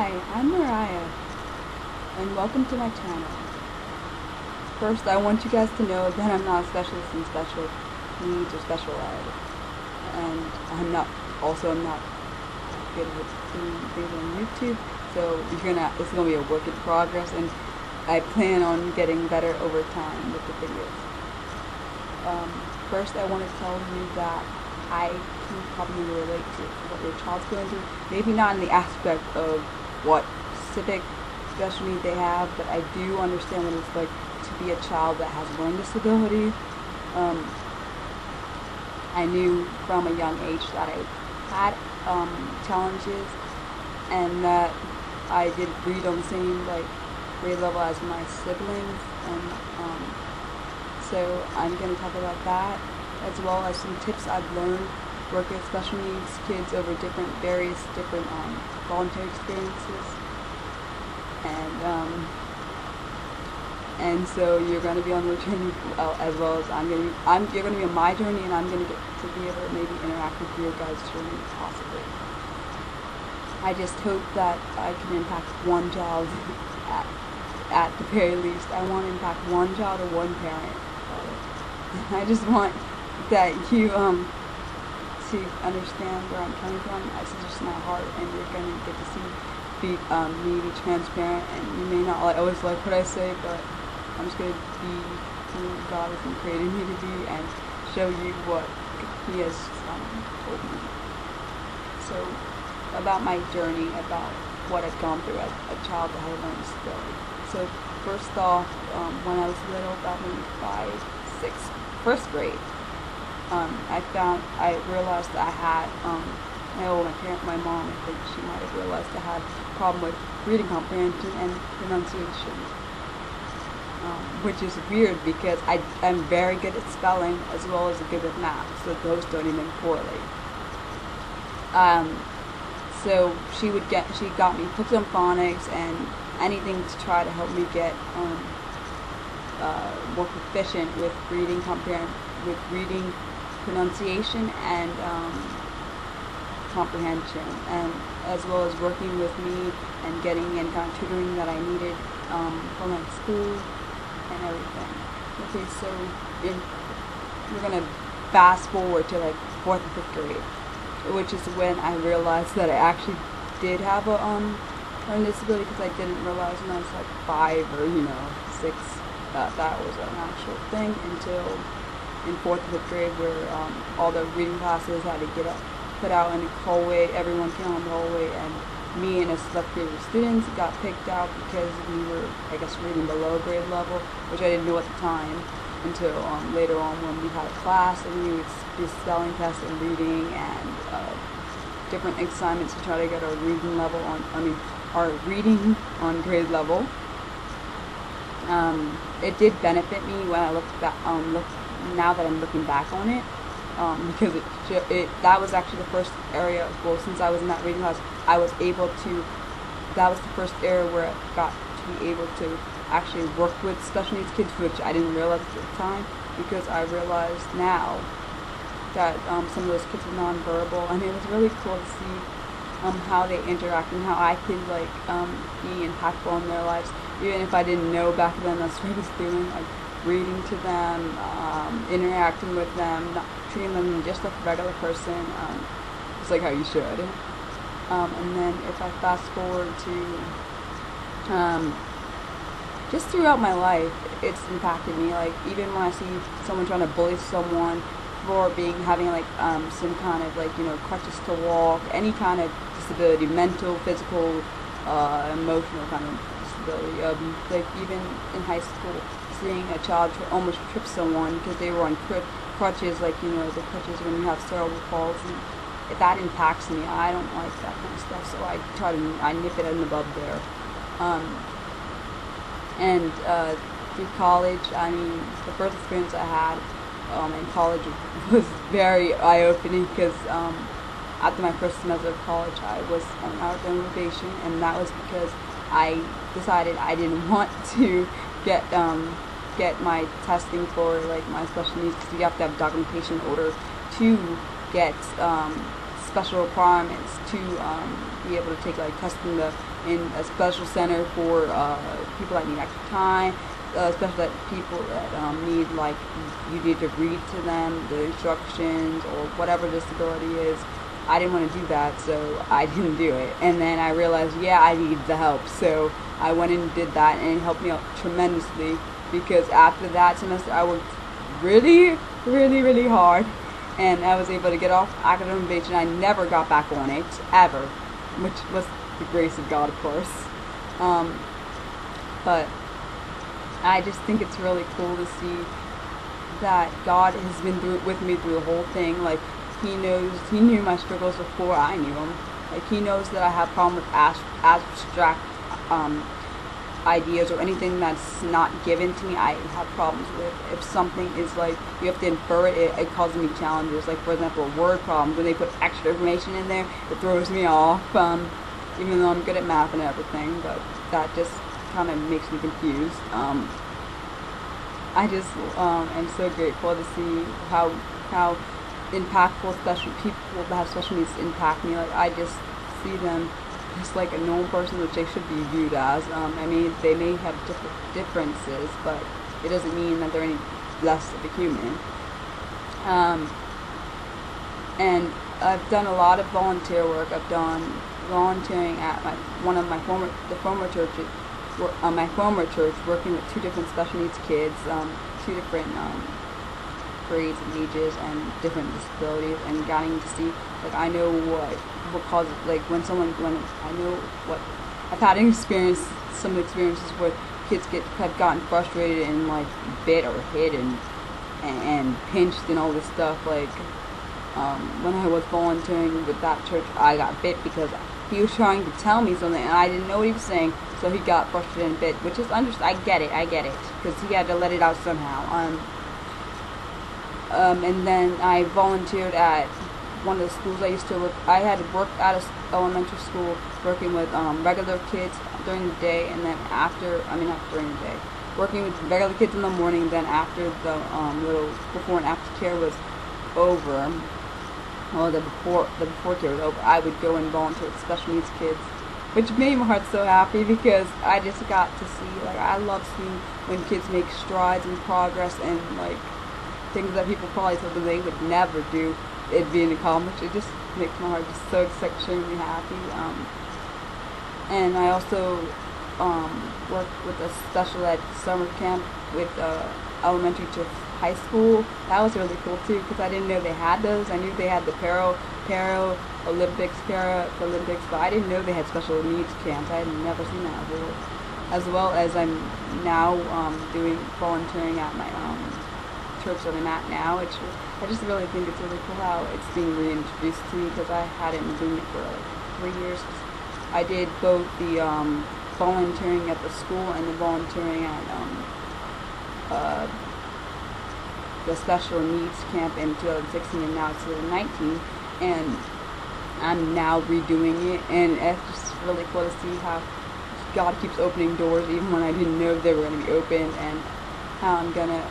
Hi, I'm Mariah, and welcome to my channel. First, I want you guys to know that I'm not a specialist in special needs or special ed, and I'm not good at doing things on YouTube, so this is gonna be a work in progress, and I plan on getting better over time with the videos. First, I want to tell you that I can probably relate to what your child's going through. Maybe not in the aspect of what specific special need they have, but I do understand what it's like to be a child that has learning disability. I knew from a young age that I had challenges, and that I did read on the same grade level as my siblings, and so I'm going to talk about that, as well as some tips I've learned working with special needs kids over various different voluntary experiences. And so you're going to be on your journey as well as you're going to be on my journey, and I'm going to get to be able to maybe interact with your guys' journey possibly. I just hope that I can impact one child at the very least. I want to impact one child or one parent. I just want that you to understand where I'm coming from. This is just my heart, and you're going to get to see me be transparent, and you may not always like what I say, but I'm just going to be who God has created me to be and show you what He has told me. So, about my journey, about what I've gone through as a child that had a learning disability. So, first off, when I was little, about maybe 5, 6, first grade, I realized that I had, my mom, I think she might have realized I had a problem with reading comprehension and pronunciation, which is weird because I'm very good at spelling as well as good at math, so those don't even correlate. So she got me hooked on phonics and anything to try to help me get more proficient with reading pronunciation and comprehension, and as well as working with me and getting any kind of tutoring that I needed from my school and everything. Okay, so we're gonna fast forward to 4th and 5th grade, which is when I realized that I actually did have a learning disability, because I didn't realize when I was 5 or 6 that was an actual thing until in 4th and 5th grade, where all the reading classes had to put out in the hallway. Everyone came on the hallway, and me and a select group of students got picked out because we were, I guess, reading below grade level, which I didn't know at the time until later on when we had a class and we would do spelling tests and reading and different assignments to try to get our reading level our reading on grade level. It did benefit me when I look back, now that I'm looking back on it, because that was actually the first area. Well, since I was in that reading class, that was the first area where I got to be able to actually work with special needs kids, which I didn't realize at the time, because I realized now that some of those kids were nonverbal, and it was really cool to see how they interact and how I could be impactful in their lives, even if I didn't know back then that's what I was doing, reading to them, interacting with them, not treating them just like a regular person, just like how you should. And then if I fast forward to just throughout my life, it's impacted me. Even when I see someone trying to bully someone for having some kind of crutches to walk, any kind of disability, mental, physical, emotional kind of disability. Even in high school, seeing a child almost trip someone because they were on crutches, the crutches when you have cerebral palsy, that impacts me. I don't like that kind of stuff, so I nip it in the bud there. And through college, the first experience I had in college was very eye-opening, because after my first semester of college, I was on outgoing probation, and that was because I decided I didn't want to get my testing for my special needs, because you have to have documentation in order to get special requirements to be able to take like testing in a special center for people that need extra time, especially that people that need like you need to read to them the instructions or whatever disability is. I didn't want to do that, so I didn't do it. And then I realized, yeah, I need the help, so I went and did that, and it helped me out tremendously, because after that semester I worked really, really, really hard, and I was able to get off academic probation. I never got back on it, ever, which was the grace of God, of course. But I just think it's really cool to see that God has been with me through the whole thing. Like, He knew my struggles before I knew them. Like, He knows that I have problems with abstract ideas or anything that's not given to me. I have problems with. If something is like you have to infer it, it causes me challenges. Like, for example, word problems, when they put extra information in there, it throws me off. Even though I'm good at math and everything, but that just kind of makes me confused. I just am so grateful to see how impactful special people that have special needs impact me. Like, I just see them just like a normal person, which they should be viewed as. I mean, they may have differences, but it doesn't mean that they're any less of a human. And I've done a lot of volunteer work. I've done volunteering at my former church, working with 2 different special needs kids, 2 different grades and ages and different disabilities, and getting to see, like, I know what causes, like, when I know what I've had some experiences where kids have gotten frustrated and like bit or hit and pinched and all this stuff. Like, when I was volunteering with that church, I got bit because he was trying to tell me something and I didn't know what he was saying, so he got frustrated and bit, which is I get it, because he had to let it out somehow. And then I volunteered at one of the schools I used to work. I had worked at an elementary school working with regular kids during the day, and then not during the day, working with regular kids in the morning. Then after the little before and after care was over, or the before care was over, I would go and volunteer with special needs kids, which made my heart so happy, because I just got to see, like, I love seeing when kids make strides and progress and like things that people probably told them they would never do, it being accomplished. It just makes my heart just so extremely happy. And I also worked with a special ed summer camp with elementary to high school. That was really cool too, because I didn't know they had those. I knew they had the Paralympics, but I didn't know they had special needs camps. I had never seen that before. As well as I'm now doing volunteering at my church that I'm at now. I just really think it's really cool how it's being reintroduced to me, because I hadn't been doing it for like 3 years. I did both the volunteering at the school and the volunteering at the special needs camp in 2016, and now it's 2019, and I'm now redoing it, and it's just really cool to see how God keeps opening doors even when I didn't know they were going to be open, and how I'm going to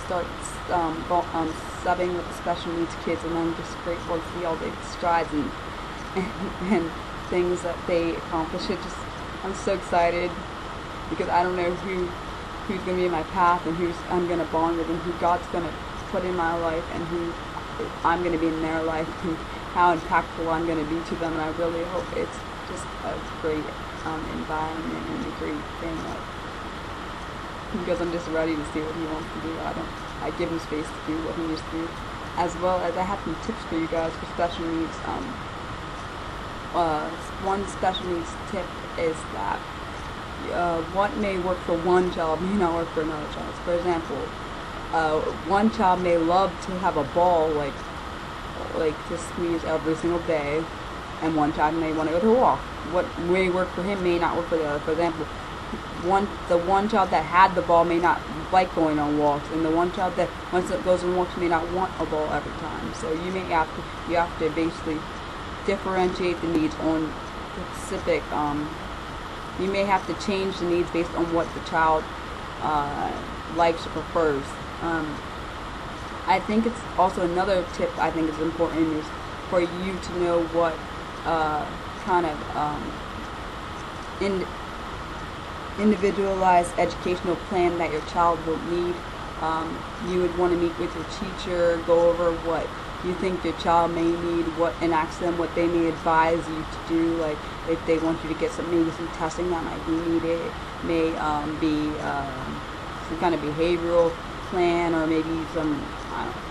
start subbing with the special needs kids, and I'm just grateful to see all the strides and things that they accomplish. I'm so excited, because I don't know who's going to be in my path, and who's I'm going to bond with, and who God's going to put in my life, and who I'm going to be in their life, and how impactful I'm going to be to them. And I really hope it's just a great environment and a great thing, because I'm just ready to see what He wants to do. I give Him space to do what He needs to do, as well as I have some tips for you guys for special needs. One special needs tip is that what may work for one child may not work for another child. For example, one child may love to have a ball like to squeeze every single day, and one child may want to go to a walk. What may work for him may not work for the other. For example, the one child that had the ball may not like going on walks, and the one child that once it goes on walks may not want a ball every time. So you have to basically differentiate the needs on the specific. You may have to change the needs based on what the child likes or prefers. I think it's also another tip I think is important is for you to know what kind of individualized educational plan that your child will need. You would want to meet with your teacher, go over what you think your child may need, and ask them what they may advise you to do. Like if they want you to get maybe some testing that might be needed, may be some kind of behavioral plan, or maybe some,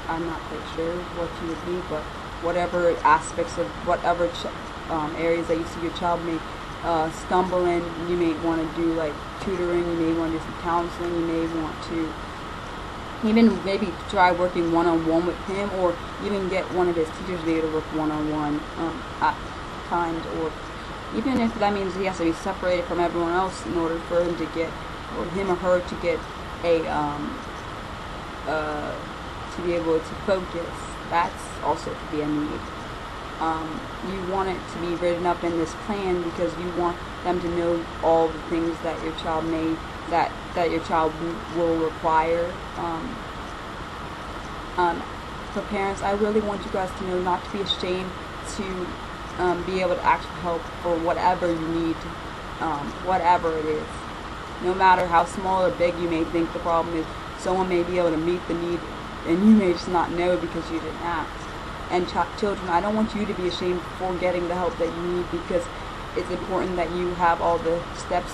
I'm not quite sure what you would need, but whatever aspects of whatever areas that you see your child may stumble in, you may want to do like tutoring, you may want to do some counseling, you may want to even maybe try working one-on-one with him, or even get one of his teachers there to work one-on-one at times, or even if that means he has to be separated from everyone else in order for him to get, or him or her to get a to be able to focus. That's also to be a need. You want it to be written up in this plan because you want them to know all the things that your child that your child will require. For parents, I really want you guys to know not to be ashamed to be able to ask for help for whatever you need, whatever it is. No matter how small or big you may think the problem is, someone may be able to meet the need and you may just not know because you didn't ask. And children, I don't want you to be ashamed for getting the help that you need, because it's important that you have all the steps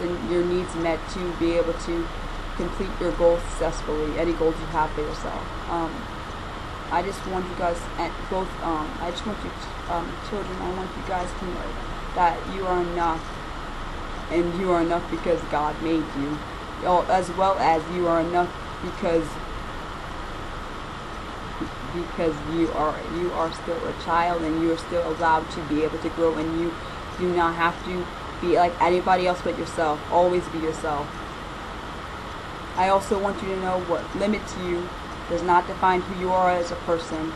in your needs met to be able to complete your goals successfully, any goals you have for yourself. I just want you guys, I just want you, children, I want you guys to know that you are enough, and you are enough because God made you, as well as you are enough because you are still a child, and you are still allowed to be able to grow, and you do not have to be like anybody else but yourself. Always be yourself. I also want you to know what limits you does not define who you are as a person,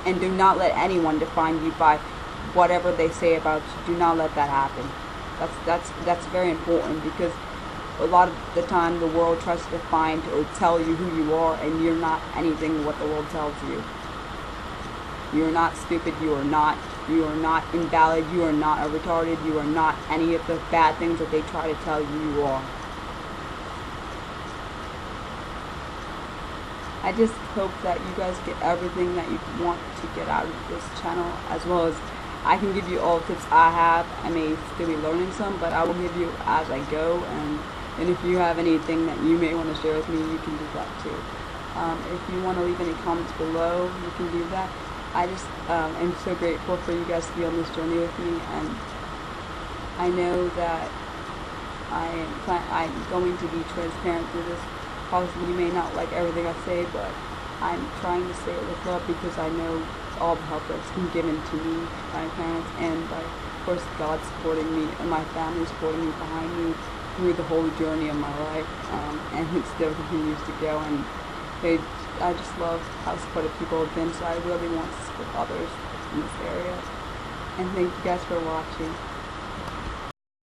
and do not let anyone define you by whatever they say about you. Do not let that happen. That's very important, because a lot of the time the world tries to define or tell you who you are, and you're not anything what the world tells you. You are not stupid, you are not invalid, you are not a retarded, you are not any of the bad things that they try to tell you are. I just hope that you guys get everything that you want to get out of this channel, as well as I can give you all the tips I have. I may still be learning some, but I will give you as I go, and if you have anything that you may want to share with me, you can do that too. If you want to leave any comments below, you can do that. I just am so grateful for you guys to be on this journey with me, and I know that I'm going to be transparent through this. Possibly you may not like everything I say, but I'm trying to say it with love, because I know all the help that's been given to me by my parents, and by, of course, God supporting me, and my family supporting me behind me through the whole journey of my life, and it still continues to go. And I just love how supportive people have been, so I really want to support others in this area. And thank you guys for watching.